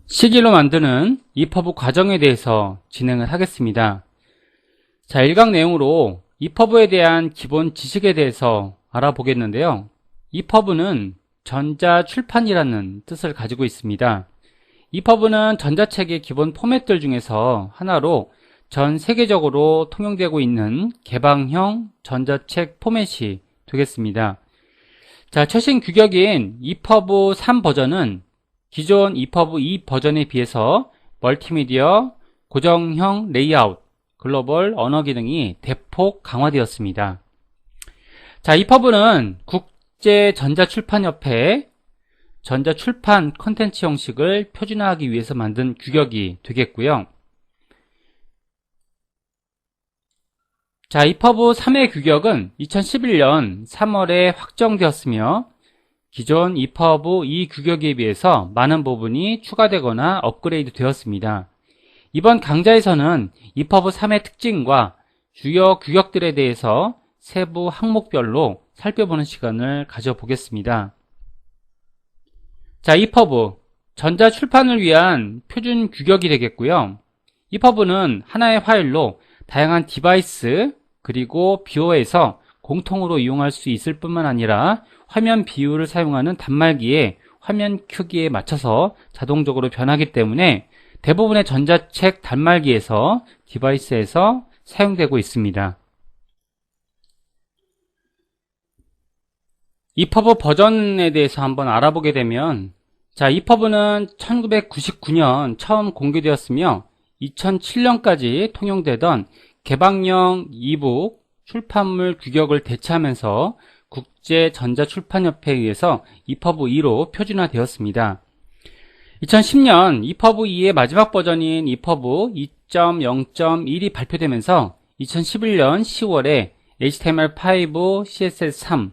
시기로 만드는 EPUB 과정에 대해서 진행을 하겠습니다. 자, 1강 내용으로 EPUB에 대한 기본 지식에 대해서 알아보겠는데요. EPUB는 전자출판이라는 뜻을 가지고 있습니다. EPUB는 전자책의 기본 포맷들 중에서 하나로 전 세계적으로 통용되고 있는 개방형 전자책 포맷이 되겠습니다. 자, 최신 규격인 EPUB 3 버전은 기존 EPUB 2 버전에 비해서 멀티미디어, 고정형 레이아웃, 글로벌 언어 기능이 대폭 강화되었습니다. 자, EPUB는 국제전자출판협회 전자출판 컨텐츠 형식을 표준화하기 위해서 만든 규격이 되겠고요. 자, EPUB 3의 규격은 2011년 3월에 확정되었으며 기존 EPUB 2 규격에 비해서 많은 부분이 추가되거나 업그레이드 되었습니다. 이번 강좌에서는 EPUB 3의 특징과 주요 규격들에 대해서 세부 항목별로 살펴보는 시간을 가져보겠습니다. 자, EPUB, 전자출판을 위한 표준 규격이 되겠고요. EPUB는 하나의 파일로 다양한 디바이스 그리고 뷰어에서 공통으로 이용할 수 있을 뿐만 아니라 화면 비율을 사용하는 단말기의 화면 크기에 맞춰서 자동적으로 변하기 때문에 대부분의 전자책 단말기에서 디바이스에서 사용되고 있습니다. EPUB 버전에 대해서 한번 알아보게 되면, 자, EPUB는 1999년 처음 공개되었으며 2007년까지 통용되던 개방형 이북 출판물 규격을 대체하면서 국제전자출판협회에 의해서 EPUB 2로 표준화되었습니다. 2010년 EPUB 2의 마지막 버전인 EPUB 2.0.1이 발표되면서 2011년 10월에 HTML5, CSS3,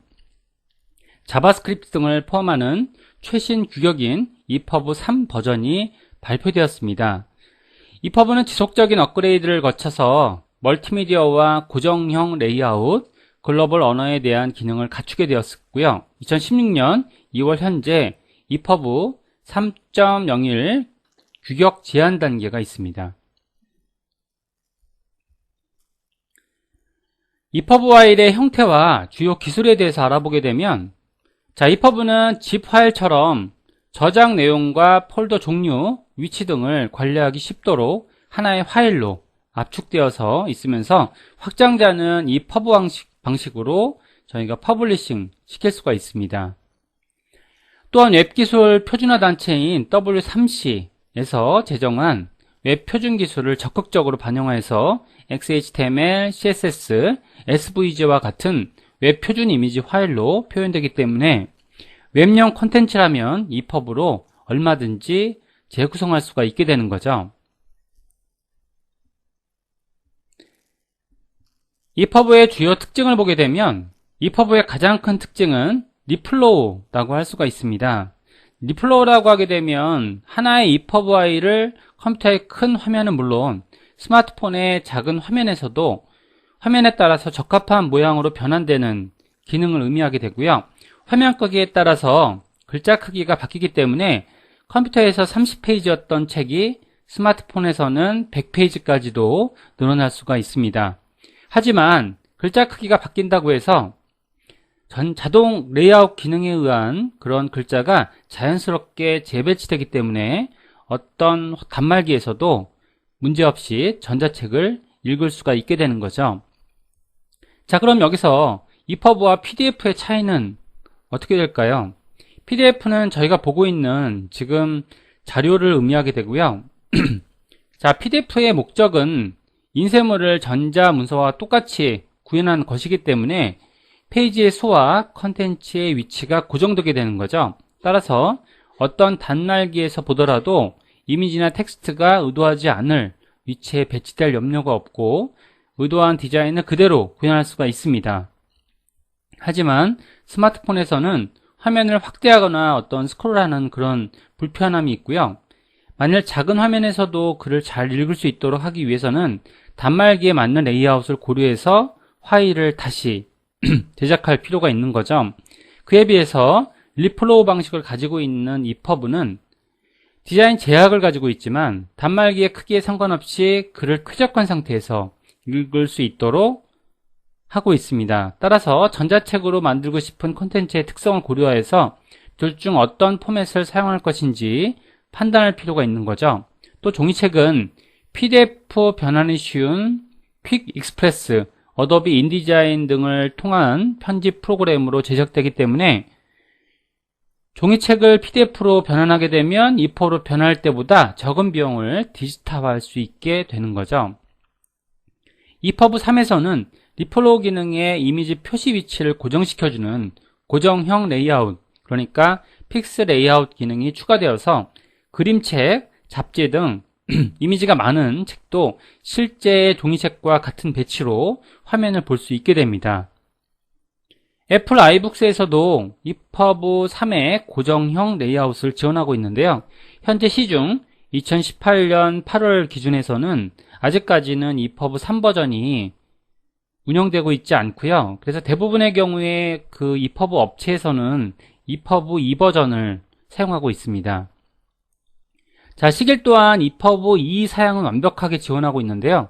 자바스크립트 등을 포함하는 최신 규격인 EPUB 3 버전이 발표되었습니다. EPUB는 지속적인 업그레이드를 거쳐서 멀티미디어와 고정형 레이아웃, 글로벌 언어에 대한 기능을 갖추게 되었고요. 2016년 2월 현재 EPUB 3.01 규격 제한 단계가 있습니다. EPUB 파일의 형태와 주요 기술에 대해서 알아보게 되면, 자, EPUB는 zip 파일처럼 저장 내용과 폴더 종류, 위치 등을 관리하기 쉽도록 하나의 파일로 압축되어서 있으면서 확장자는 이 PUB 방식으로 저희가 퍼블리싱 시킬 수가 있습니다. 또한 웹기술 표준화 단체인 W3C에서 제정한 웹 표준 기술을 적극적으로 반영해서 XHTML, CSS, SVG와 같은 웹 표준 이미지 파일로 표현되기 때문에 웹용 콘텐츠라면 EPUB로 얼마든지 재구성할 수가 있게 되는 거죠. EPUB의 주요 특징을 보게 되면 EPUB의 가장 큰 특징은 리플로우라고 할 수가 있습니다. 리플로우라고 하게 되면 하나의 EPUB 파일을 컴퓨터의 큰 화면은 물론 스마트폰의 작은 화면에서도 화면에 따라서 적합한 모양으로 변환되는 기능을 의미하게 되고요. 화면 크기에 따라서 글자 크기가 바뀌기 때문에 컴퓨터에서 30페이지였던 책이 스마트폰에서는 100페이지까지도 늘어날 수가 있습니다. 하지만 글자 크기가 바뀐다고 해서 자동 레이아웃 기능에 의한 그런 글자가 자연스럽게 재배치되기 때문에 어떤 단말기에서도 문제없이 전자책을 읽을 수가 있게 되는 거죠. 자, 그럼 여기서 EPUB와 PDF의 차이는 어떻게 될까요? PDF는 저희가 보고 있는 지금 자료를 의미하게 되고요. 자, PDF의 목적은 인쇄물을 전자문서와 똑같이 구현하는 것이기 때문에 페이지의 수와 컨텐츠의 위치가 고정되게 되는 거죠. 따라서 어떤 단말기에서 보더라도 이미지나 텍스트가 의도하지 않을 위치에 배치될 염려가 없고 의도한 디자인을 그대로 구현할 수가 있습니다. 하지만 스마트폰에서는 화면을 확대하거나 어떤 스크롤하는 그런 불편함이 있고요. 만일 작은 화면에서도 글을 잘 읽을 수 있도록 하기 위해서는 단말기에 맞는 레이아웃을 고려해서 파일을 다시 제작할 필요가 있는 거죠. 그에 비해서 리플로우 방식을 가지고 있는 EPUB는 디자인 제약을 가지고 있지만 단말기의 크기에 상관없이 글을 쾌적한 상태에서 읽을 수 있도록 하고 있습니다. 따라서 전자책으로 만들고 싶은 콘텐츠의 특성을 고려해서 둘 중 어떤 포맷을 사용할 것인지 판단할 필요가 있는 거죠. 또 종이책은 PDF 변환이 쉬운 퀵 익스프레스, 어도비 인디자인 등을 통한 편집 프로그램으로 제작되기 때문에 종이책을 PDF로 변환하게 되면 EPUB로 변환할 때보다 적은 비용을 디지털화할 수 있게 되는 거죠. EPUB 3에서는 리플로우 기능의 이미지 표시 위치를 고정시켜주는 고정형 레이아웃, 그러니까 픽스 레이아웃 기능이 추가되어서 그림책, 잡지 등 이미지가 많은 책도 실제 종이책과 같은 배치로 화면을 볼 수 있게 됩니다. 애플 아이북스에서도 EPUB 3의 고정형 레이아웃을 지원하고 있는데요. 현재 시중 2018년 8월 기준에서는 아직까지는 EPUB 3 버전이 운영되고 있지 않고요. 그래서 대부분의 경우에 그 EPUB 업체에서는 EPUB 2 버전을 사용하고 있습니다. 자, 시길 또한 EPUB 2 사양은 완벽하게 지원하고 있는데요.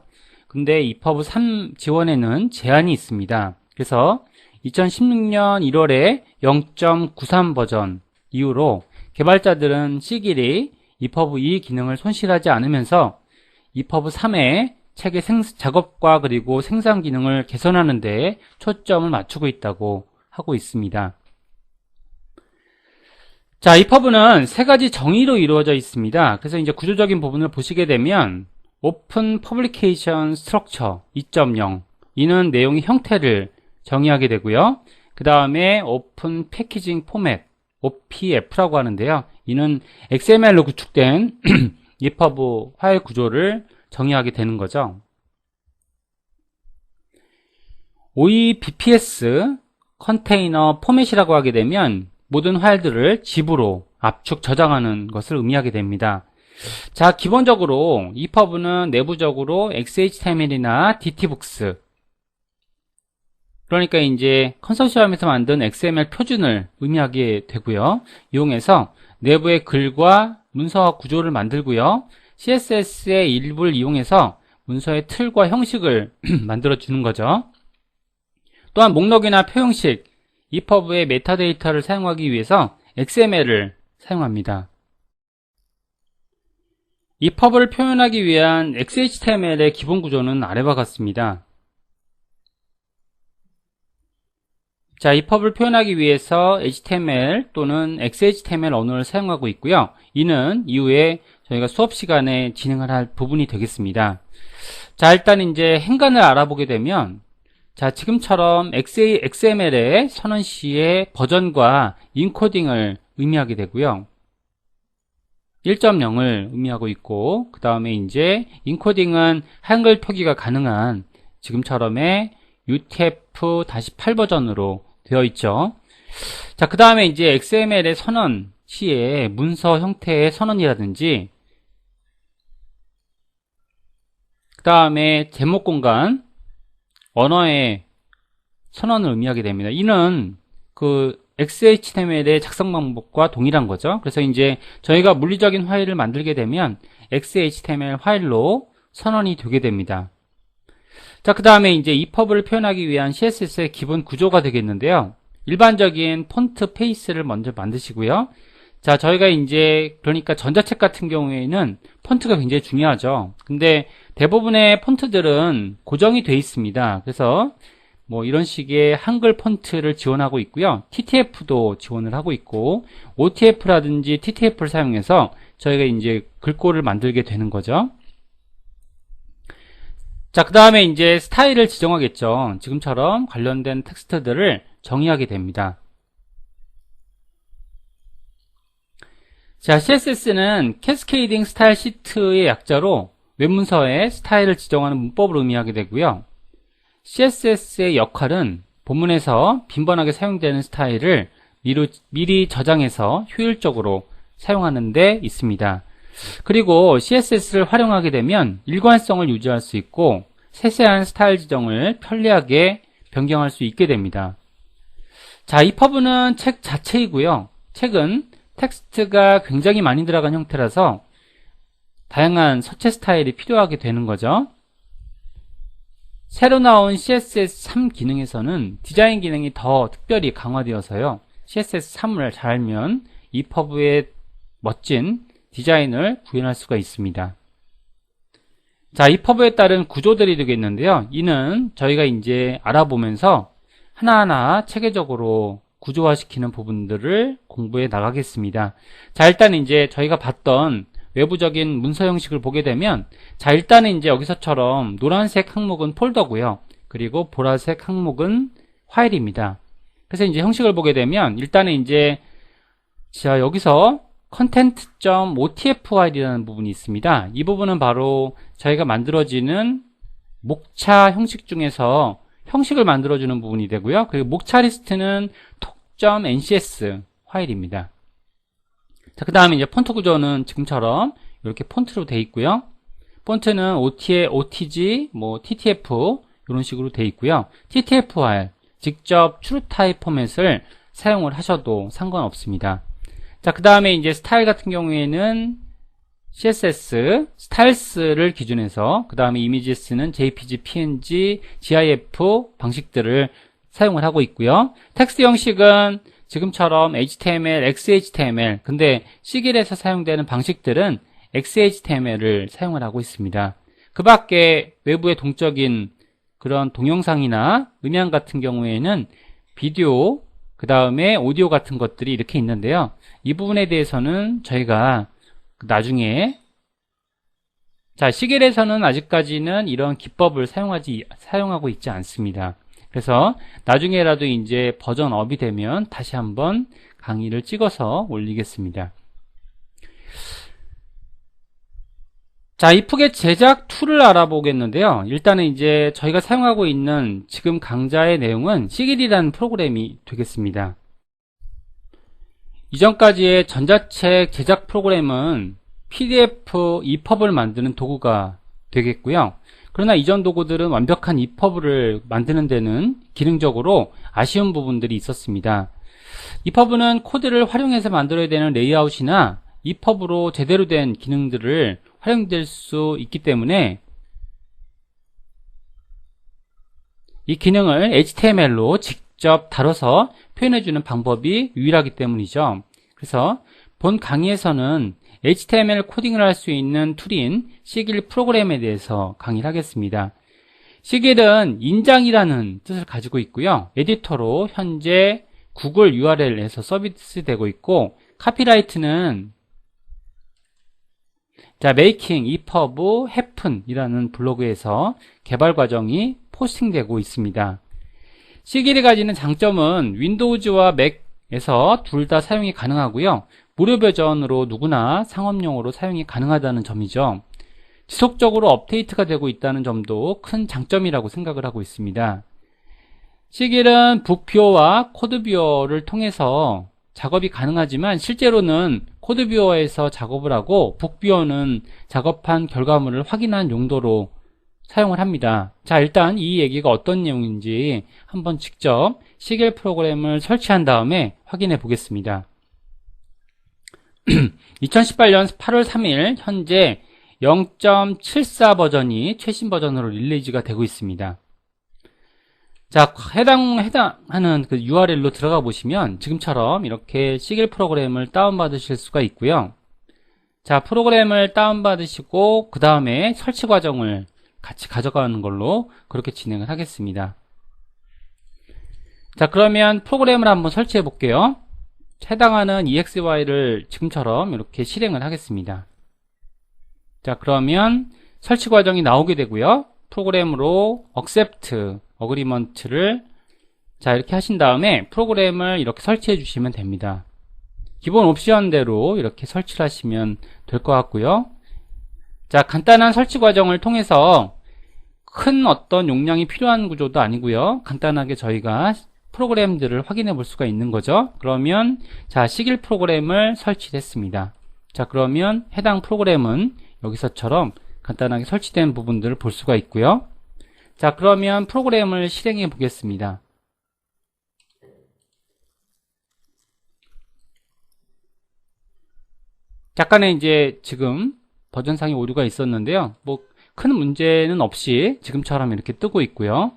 근데 EPUB 3 지원에는 제한이 있습니다. 그래서 2016년 1월에 0.93 버전 이후로 개발자들은 시길이 EPUB 2 기능을 손실하지 않으면서 EPUB 3의 책의 작업과 그리고 생산 기능을 개선하는 데 초점을 맞추고 있다고 하고 있습니다. 자, EPUB는 세 가지 정의로 이루어져 있습니다. 그래서 이제 구조적인 부분을 보시게 되면 Open Publication Structure 2.0, 이는 내용의 형태를 정의하게 되고요. 그 다음에 Open Packaging Format, OPF라고 하는데요. 이는 XML로 구축된 EPUB 파일 구조를 정의하게 되는 거죠. OEBPS 컨테이너 포맷이라고 하게 되면 모든 파일들을 집으로 압축 저장하는 것을 의미하게 됩니다. 자, 기본적으로 EPUB는 내부적으로 XHTML이나 DTBooks, 그러니까 이제 컨소시엄에서 만든 XML 표준을 의미하게 되고요. 이용해서 내부의 글과 문서화 구조를 만들고요. CSS의 일부를 이용해서 문서의 틀과 형식을 만들어 주는 거죠. 또한 목록이나 표형식, EPUB의 메타데이터를 사용하기 위해서 XML을 사용합니다. EPUB를 표현하기 위한 XHTML의 기본 구조는 아래와 같습니다. 자, EPUB를 표현하기 위해서 HTML 또는 XHTML 언어를 사용하고 있고요. 이는 이후에 저희가 수업 시간에 진행을 할 부분이 되겠습니다. 자, 일단 이제 행간을 알아보게 되면, 자, 지금처럼 XML의 선언시의 버전과 인코딩을 의미하게 되고요. 1.0을 의미하고 있고, 그 다음에 이제 인코딩은 한글 표기가 가능한 지금처럼의 UTF-8 버전으로 되어 있죠. 자, 그 다음에 이제 XML의 선언 시에 문서 형태의 선언이라든지, 그 다음에 제목 공간, 언어의 선언을 의미하게 됩니다. 이는 그 XHTML의 작성 방법과 동일한 거죠. 그래서 이제 저희가 물리적인 파일을 만들게 되면 XHTML 파일로 선언이 되게 됩니다. 자, 그 다음에 이제 EPUB를 표현하기 위한 CSS의 기본 구조가 되겠는데요. 일반적인 폰트 페이스를 먼저 만드시고요. 자, 저희가 이제 그러니까 전자책 같은 경우에는 폰트가 굉장히 중요하죠. 근데 대부분의 폰트들은 고정이 되어 있습니다. 그래서 뭐 이런 식의 한글 폰트를 지원하고 있고요. TTF도 지원을 하고 있고, OTF라든지 TTF를 사용해서 저희가 이제 글꼴을 만들게 되는 거죠. 자, 그 다음에 이제 스타일을 지정하겠죠. 지금처럼 관련된 텍스트들을 정의하게 됩니다. 자, CSS는 캐스케이딩 스타일 시트의 약자로 웹문서의 스타일을 지정하는 문법을 의미하게 되고요. CSS의 역할은 본문에서 빈번하게 사용되는 스타일을 미리 저장해서 효율적으로 사용하는 데 있습니다. 그리고 CSS를 활용하게 되면 일관성을 유지할 수 있고 세세한 스타일 지정을 편리하게 변경할 수 있게 됩니다. 자, EPUB는 책 자체이고요. 책은 텍스트가 굉장히 많이 들어간 형태라서 다양한 서체 스타일이 필요하게 되는 거죠. 새로 나온 CSS3 기능에서는 디자인 기능이 더 특별히 강화되어서요. CSS3을 잘 알면 EPUB의 멋진 디자인을 구현할 수가 있습니다. 자, EPUB에 따른 구조들이 되겠는데요. 이는 저희가 이제 알아보면서 하나하나 체계적으로 구조화시키는 부분들을 공부해 나가겠습니다. 자, 일단 이제 저희가 봤던 외부적인 문서 형식을 보게 되면, 자, 일단은 이제 여기서처럼 노란색 항목은 폴더고요. 그리고 보라색 항목은 파일입니다. 그래서 이제 형식을 보게 되면, 일단은 이제, 자, 여기서 content.otf 파일이라는 부분이 있습니다. 이 부분은 바로 저희가 만들어지는 목차 형식 중에서 형식을 만들어주는 부분이 되고요. 그리고 목차 리스트는 tok.ncs 파일입니다. 자, 그 다음에 이제 폰트 구조는 지금처럼 이렇게 폰트로 되어 있고요. 폰트는 OTG, TTF 이런 식으로 되어 있고요. TTF 파일, 직접 트루 타입 포맷을 사용을 하셔도 상관없습니다. 자, 그 다음에 이제 스타일 같은 경우에는 CSS, 스타일스를 기준해서, 그 다음에 이미지스는 JPG, PNG, GIF 방식들을 사용을 하고 있고요. 텍스트 형식은 지금처럼 HTML, XHTML, 근데 시길에서 사용되는 방식들은 XHTML을 사용을 하고 있습니다. 그 밖에 외부의 동적인 그런 동영상이나 음향 같은 경우에는 비디오, 그 다음에 오디오 같은 것들이 이렇게 있는데요. 이 부분에 대해서는 저희가 나중에, 자, 시겔에서는 아직까지는 이런 기법을 사용하고 있지 않습니다. 그래서 나중에라도 이제 버전업이 되면 다시 한번 강의를 찍어서 올리겠습니다. 자, 이프겟 제작 툴을 알아보겠는데요. 일단은 이제 저희가 사용하고 있는 지금 강좌의 내용은 시겔이라는 프로그램이 되겠습니다. 이전까지의 전자책 제작 프로그램은 PDF EPUB을 만드는 도구가 되겠고요. 그러나 이전 도구들은 완벽한 EPUB를 만드는 데는 기능적으로 아쉬운 부분들이 있었습니다. EPUB는 코드를 활용해서 만들어야 되는 레이아웃이나 EPUB로 제대로 된 기능들을 활용될 수 있기 때문에 이 기능을 HTML로 직접 다뤄서 표현해주는 방법이 유일하기 때문이죠. 그래서 본 강의에서는 HTML 코딩을 할 수 있는 툴인 시길 프로그램에 대해서 강의를 하겠습니다. 시길은 인장이라는 뜻을 가지고 있고요. 에디터로 현재 구글 URL에서 서비스되고 있고, 카피라이트는 자, Making EPUB Happen 이라는 블로그에서 개발 과정이 포스팅되고 있습니다. 시길이 가지는 장점은 윈도우즈와 맥에서 둘 다 사용이 가능하고요. 무료 버전으로 누구나 상업용으로 사용이 가능하다는 점이죠. 지속적으로 업데이트가 되고 있다는 점도 큰 장점이라고 생각을 하고 있습니다. 시길은 북뷰어와 코드뷰어를 통해서 작업이 가능하지만 실제로는 코드뷰어에서 작업을 하고 북뷰어는 작업한 결과물을 확인한 용도로 사용을 합니다. 자, 일단 이 얘기가 어떤 내용인지 한번 직접 시겔 프로그램을 설치한 다음에 확인해 보겠습니다. 2018년 8월 3일 현재 0.74 버전이 최신 버전으로 릴리즈가 되고 있습니다. 자, 해당하는 그 URL로 들어가 보시면 지금처럼 이렇게 시겔 프로그램을 다운받으실 수가 있고요. 자, 프로그램을 다운받으시고 그 다음에 설치 과정을 같이 가져가는 걸로 그렇게 진행을 하겠습니다. 자, 그러면 프로그램을 한번 설치해 볼게요. 해당하는 EXY를 지금처럼 이렇게 실행을 하겠습니다. 자, 그러면 설치 과정이 나오게 되고요. 프로그램으로 accept agreement를 자, 이렇게 하신 다음에 프로그램을 이렇게 설치해 주시면 됩니다. 기본 옵션대로 이렇게 설치를 하시면 될 것 같고요. 자, 간단한 설치 과정을 통해서 큰 어떤 용량이 필요한 구조도 아니고요. 간단하게 저희가 프로그램들을 확인해 볼 수가 있는 거죠. 그러면 자, 시길 프로그램을 설치했습니다. 자, 그러면 해당 프로그램은 여기서처럼 간단하게 설치된 부분들을 볼 수가 있고요. 자, 그러면 프로그램을 실행해 보겠습니다. 약간의 이제 지금 버전상의 오류가 있었는데요. 뭐 큰 문제는 없이 지금처럼 이렇게 뜨고 있고요.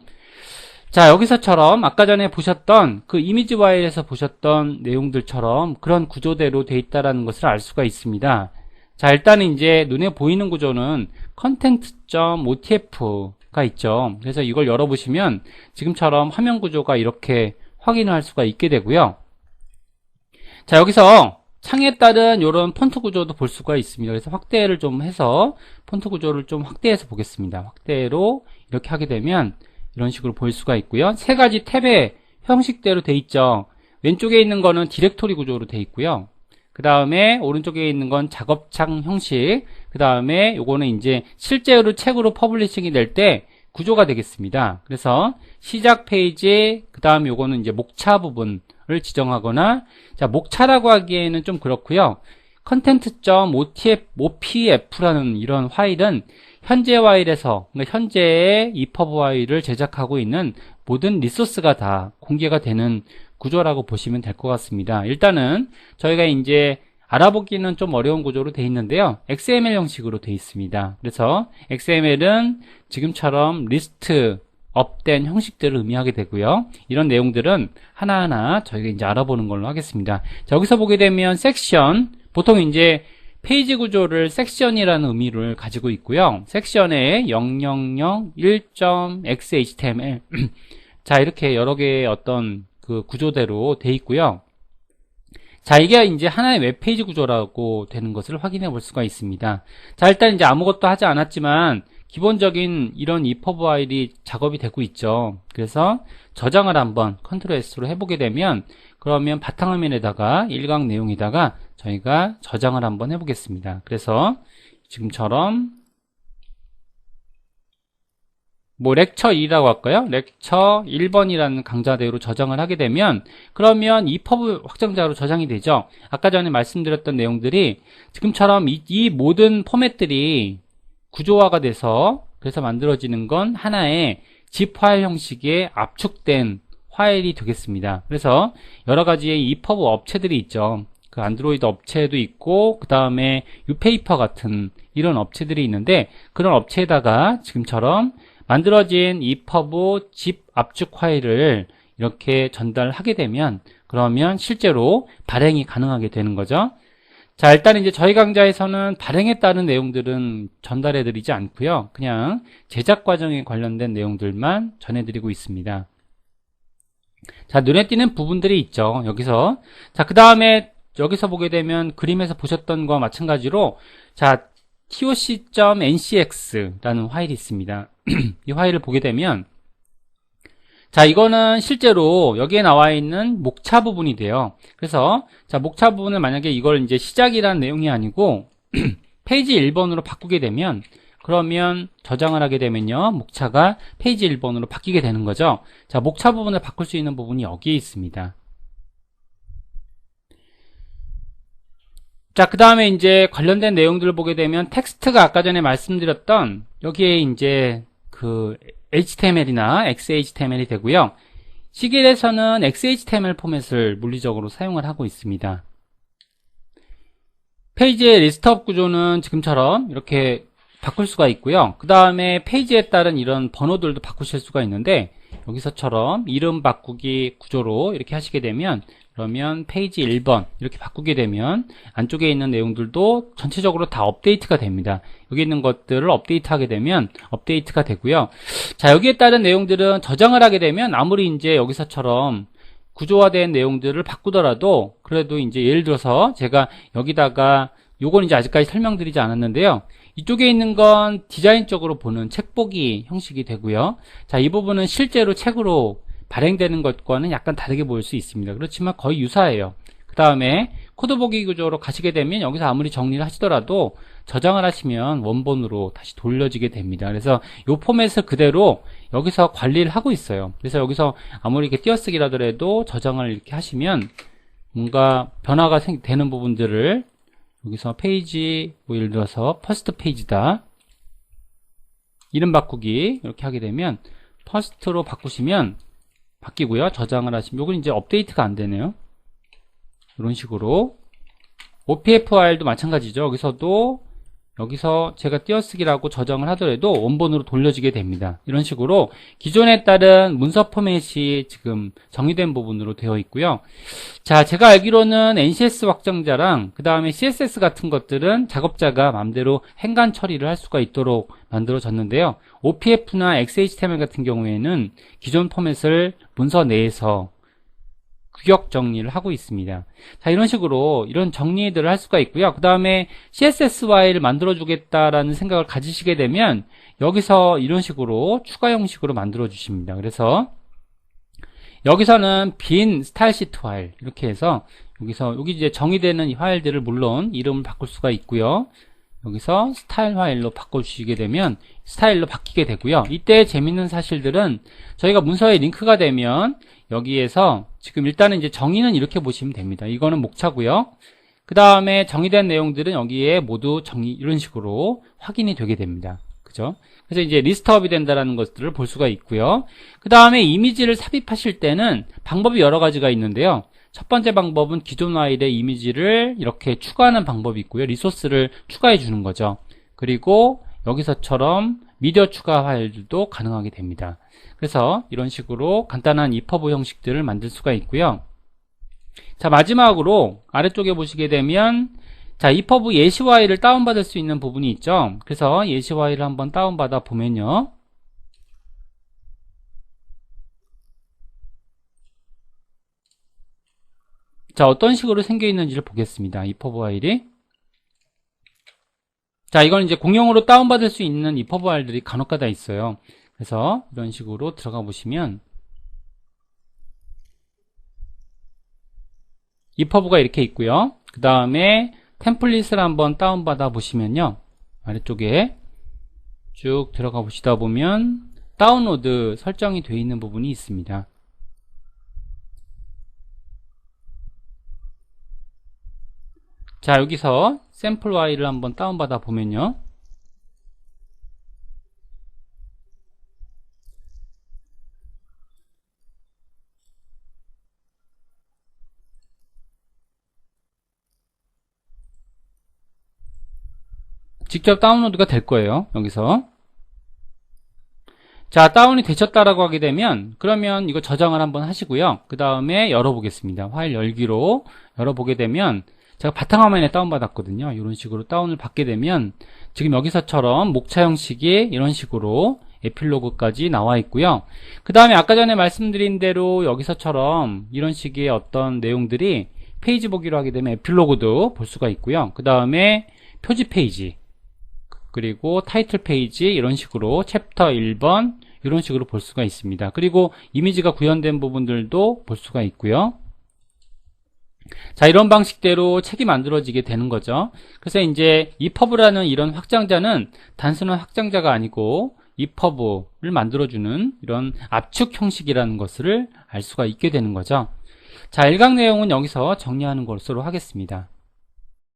자, 여기서처럼 아까 전에 보셨던 그 이미지 파일에서 보셨던 내용들처럼 그런 구조대로 돼 있다라는 것을 알 수가 있습니다. 자, 일단은 이제 눈에 보이는 구조는 content.otf가 있죠. 그래서 이걸 열어보시면 지금처럼 화면 구조가 이렇게 확인을 할 수가 있게 되고요. 자, 여기서 창에 따른 이런 폰트 구조도 볼 수가 있습니다. 그래서 확대를 좀 해서 폰트 구조를 좀 확대해서 보겠습니다. 확대로 이렇게 하게 되면 이런 식으로 볼 수가 있고요. 세 가지 탭의 형식대로 돼 있죠. 왼쪽에 있는 거는 디렉토리 구조로 돼 있고요. 그 다음에 오른쪽에 있는 건 작업창 형식, 그 다음에 요거는 이제 실제로 책으로 퍼블리싱이 될 때 구조가 되겠습니다. 그래서 시작 페이지, 그 다음에 요거는 이제 목차 부분을 지정하거나, 자, 목차라고 하기에는 좀 그렇고요. content.opf라는 이런 파일은 현재 파일에서, 그러니까 현재의 EPUB 파일을 제작하고 있는 모든 리소스가 다 공개가 되는 구조라고 보시면 될 것 같습니다. 일단은 저희가 이제 알아보기는 좀 어려운 구조로 되어 있는데요. XML 형식으로 되어 있습니다. 그래서 XML은 지금처럼 리스트 업된 형식들을 의미하게 되고요. 이런 내용들은 하나하나 저희가 이제 알아보는 걸로 하겠습니다. 자, 여기서 보게 되면 섹션, 보통 이제 페이지 구조를 섹션이라는 의미를 가지고 있고요. 섹션에 000.1.xhtml 자, 이렇게 여러 개의 어떤 그 구조대로 돼 있고요. 자, 이게 이제 하나의 웹페이지 구조라고 되는 것을 확인해 볼 수가 있습니다. 자, 일단 이제 아무것도 하지 않았지만 기본적인 이런 EPUB 파일이 작업이 되고 있죠. 그래서 저장을 한번 컨트롤 S로 해보게 되면, 그러면 바탕화면에다가 일강 내용에다가 저희가 저장을 한번 해보겠습니다. 그래서 지금처럼 뭐 렉처 2라고 할까요? 렉처 1번이라는 강좌대로 저장을 하게 되면, 그러면 EPUB 확장자로 저장이 되죠. 아까 전에 말씀드렸던 내용들이 지금처럼 이 모든 포맷들이 구조화가 돼서, 그래서 만들어지는 건 하나의 zip 파일 형식의 압축된 파일이 되겠습니다. 그래서 여러 가지의 EPUB 업체들이 있죠. 그 안드로이드 업체도 있고, 그 다음에 유페이퍼 같은 이런 업체들이 있는데, 그런 업체에다가 지금처럼 만들어진 EPUB zip 압축 파일을 이렇게 전달하게 되면, 그러면 실제로 발행이 가능하게 되는 거죠. 자, 일단 이제 저희 강좌에서는 발행에 따른 내용들은 전달해 드리지 않고요. 그냥 제작 과정에 관련된 내용들만 전해드리고 있습니다. 자, 눈에 띄는 부분들이 있죠. 여기서. 자, 그 다음에 여기서 보게 되면 그림에서 보셨던 거와 마찬가지로, 자, toc.ncx라는 파일이 있습니다. 이 파일을 보게 되면, 자, 이거는 실제로 여기에 나와 있는 목차 부분이 돼요. 그래서, 자, 목차 부분을 만약에 이걸 이제 시작이라는 내용이 아니고, 페이지 1번으로 바꾸게 되면, 그러면 저장을 하게 되면요, 목차가 페이지 1번으로 바뀌게 되는 거죠. 자, 목차 부분을 바꿀 수 있는 부분이 여기에 있습니다. 자, 그 다음에 이제 관련된 내용들을 보게 되면 텍스트가 아까 전에 말씀드렸던 여기에 이제 그 HTML이나 XHTML이 되고요. 시겔에서는 XHTML 포맷을 물리적으로 사용을 하고 있습니다. 페이지의 리스트업 구조는 지금처럼 이렇게 바꿀 수가 있고요. 그 다음에 페이지에 따른 이런 번호들도 바꾸실 수가 있는데, 여기서처럼 이름 바꾸기 구조로 이렇게 하시게 되면, 그러면 페이지 1번 이렇게 바꾸게 되면 안쪽에 있는 내용들도 전체적으로 다 업데이트가 됩니다. 여기 있는 것들을 업데이트하게 되면 업데이트가 되고요. 자, 여기에 따른 내용들은 저장을 하게 되면 아무리 이제 여기서처럼 구조화된 내용들을 바꾸더라도, 그래도 이제 예를 들어서 제가 여기다가 요건 이제 아직까지 설명드리지 않았는데요. 이쪽에 있는 건 디자인적으로 보는 책보기 형식이 되고요. 자, 이 부분은 실제로 책으로 발행되는 것과는 약간 다르게 보일 수 있습니다. 그렇지만 거의 유사해요. 그 다음에 코드 보기 구조로 가시게 되면 여기서 아무리 정리를 하시더라도 저장을 하시면 원본으로 다시 돌려지게 됩니다. 그래서 이 포맷을 그대로 여기서 관리를 하고 있어요. 그래서 여기서 아무리 이렇게 띄어쓰기라더라도 저장을 이렇게 하시면 뭔가 변화가 되는 부분들을 여기서 페이지, 뭐 예를 들어서 퍼스트 페이지다, 이름 바꾸기 이렇게 하게 되면 퍼스트로 바꾸시면 바뀌고요. 저장을 하시면, 요건 이제 업데이트가 안 되네요. 이런 식으로 OPF 파일도 마찬가지죠. 여기서 제가 띄어쓰기라고 저장을 하더라도 원본으로 돌려지게 됩니다. 이런 식으로 기존에 따른 문서 포맷이 지금 정의된 부분으로 되어 있고요. 자, 제가 알기로는 NCS 확장자랑 그 다음에 CSS 같은 것들은 작업자가 마음대로 행간 처리를 할 수가 있도록 만들어졌는데요. OPF나 XHTML 같은 경우에는 기존 포맷을 문서 내에서 규격 정리를 하고 있습니다. 자, 이런 식으로 이런 정리들을 할 수가 있고요. 그 다음에 CSS 파일을 만들어 주겠다라는 생각을 가지시게 되면 여기서 이런 식으로 추가 형식으로 만들어 주십니다. 그래서 여기서는 빈 스타일 시트 파일 이렇게 해서 여기 이제 정의되는 이 파일들을 물론 이름을 바꿀 수가 있고요. 여기서 스타일 파일로 바꿔주시게 되면 스타일로 바뀌게 되고요. 이때 재밌는 사실들은 저희가 문서에 링크가 되면 여기에서 지금 일단은 이제 정의는 이렇게 보시면 됩니다. 이거는 목차고요. 그 다음에 정의된 내용들은 여기에 모두 이런 식으로 확인이 되게 됩니다. 그죠? 그래서 이제 리스트업이 된다라는 것들을 볼 수가 있고요. 그 다음에 이미지를 삽입하실 때는 방법이 여러 가지가 있는데요. 첫 번째 방법은 기존 파일의 이미지를 이렇게 추가하는 방법이 있고요. 리소스를 추가해 주는 거죠. 그리고 여기서처럼 미디어 추가 파일들도 가능하게 됩니다. 그래서 이런 식으로 간단한 EPUB 형식들을 만들 수가 있고요. 자, 마지막으로 아래쪽에 보시게 되면 자, EPUB 예시 파일을 다운받을 수 있는 부분이 있죠. 그래서 예시 파일을 한번 다운받아 보면요. 자, 어떤 식으로 생겨 있는지를 보겠습니다. EPUB 파일이. 자, 이건 이제 공용으로 다운받을 수 있는 EPUB 파일들이 간혹가다 있어요. 그래서 이런 식으로 들어가 보시면 EPUB가 이렇게 있고요. 그 다음에 템플릿을 한번 다운받아 보시면요. 아래쪽에 쭉 들어가 보시다 보면 다운로드 설정이 되어 있는 부분이 있습니다. 자, 여기서 샘플 파일을 한번 다운받아 보면요. 직접 다운로드가 될 거예요. 여기서. 자, 다운이 되셨다라고 하게 되면 그러면 이거 저장을 한번 하시고요. 그 다음에 열어보겠습니다. 파일 열기로 열어보게 되면 제가 바탕화면에 다운받았거든요. 이런 식으로 다운을 받게 되면 지금 여기서처럼 목차 형식이 이런 식으로 에필로그까지 나와 있고요. 그 다음에 아까 전에 말씀드린 대로 여기서처럼 이런 식의 어떤 내용들이 페이지 보기로 하게 되면 에필로그도 볼 수가 있고요. 그 다음에 표지 페이지, 그리고 타이틀 페이지 이런 식으로 챕터 1번 이런 식으로 볼 수가 있습니다. 그리고 이미지가 구현된 부분들도 볼 수가 있고요. 자, 이런 방식대로 책이 만들어지게 되는 거죠. 그래서 이제 EPUB라는 이런 확장자는 단순한 확장자가 아니고 EPUB를 만들어주는 이런 압축 형식이라는 것을 알 수가 있게 되는 거죠. 자, 일강 내용은 여기서 정리하는 것으로 하겠습니다.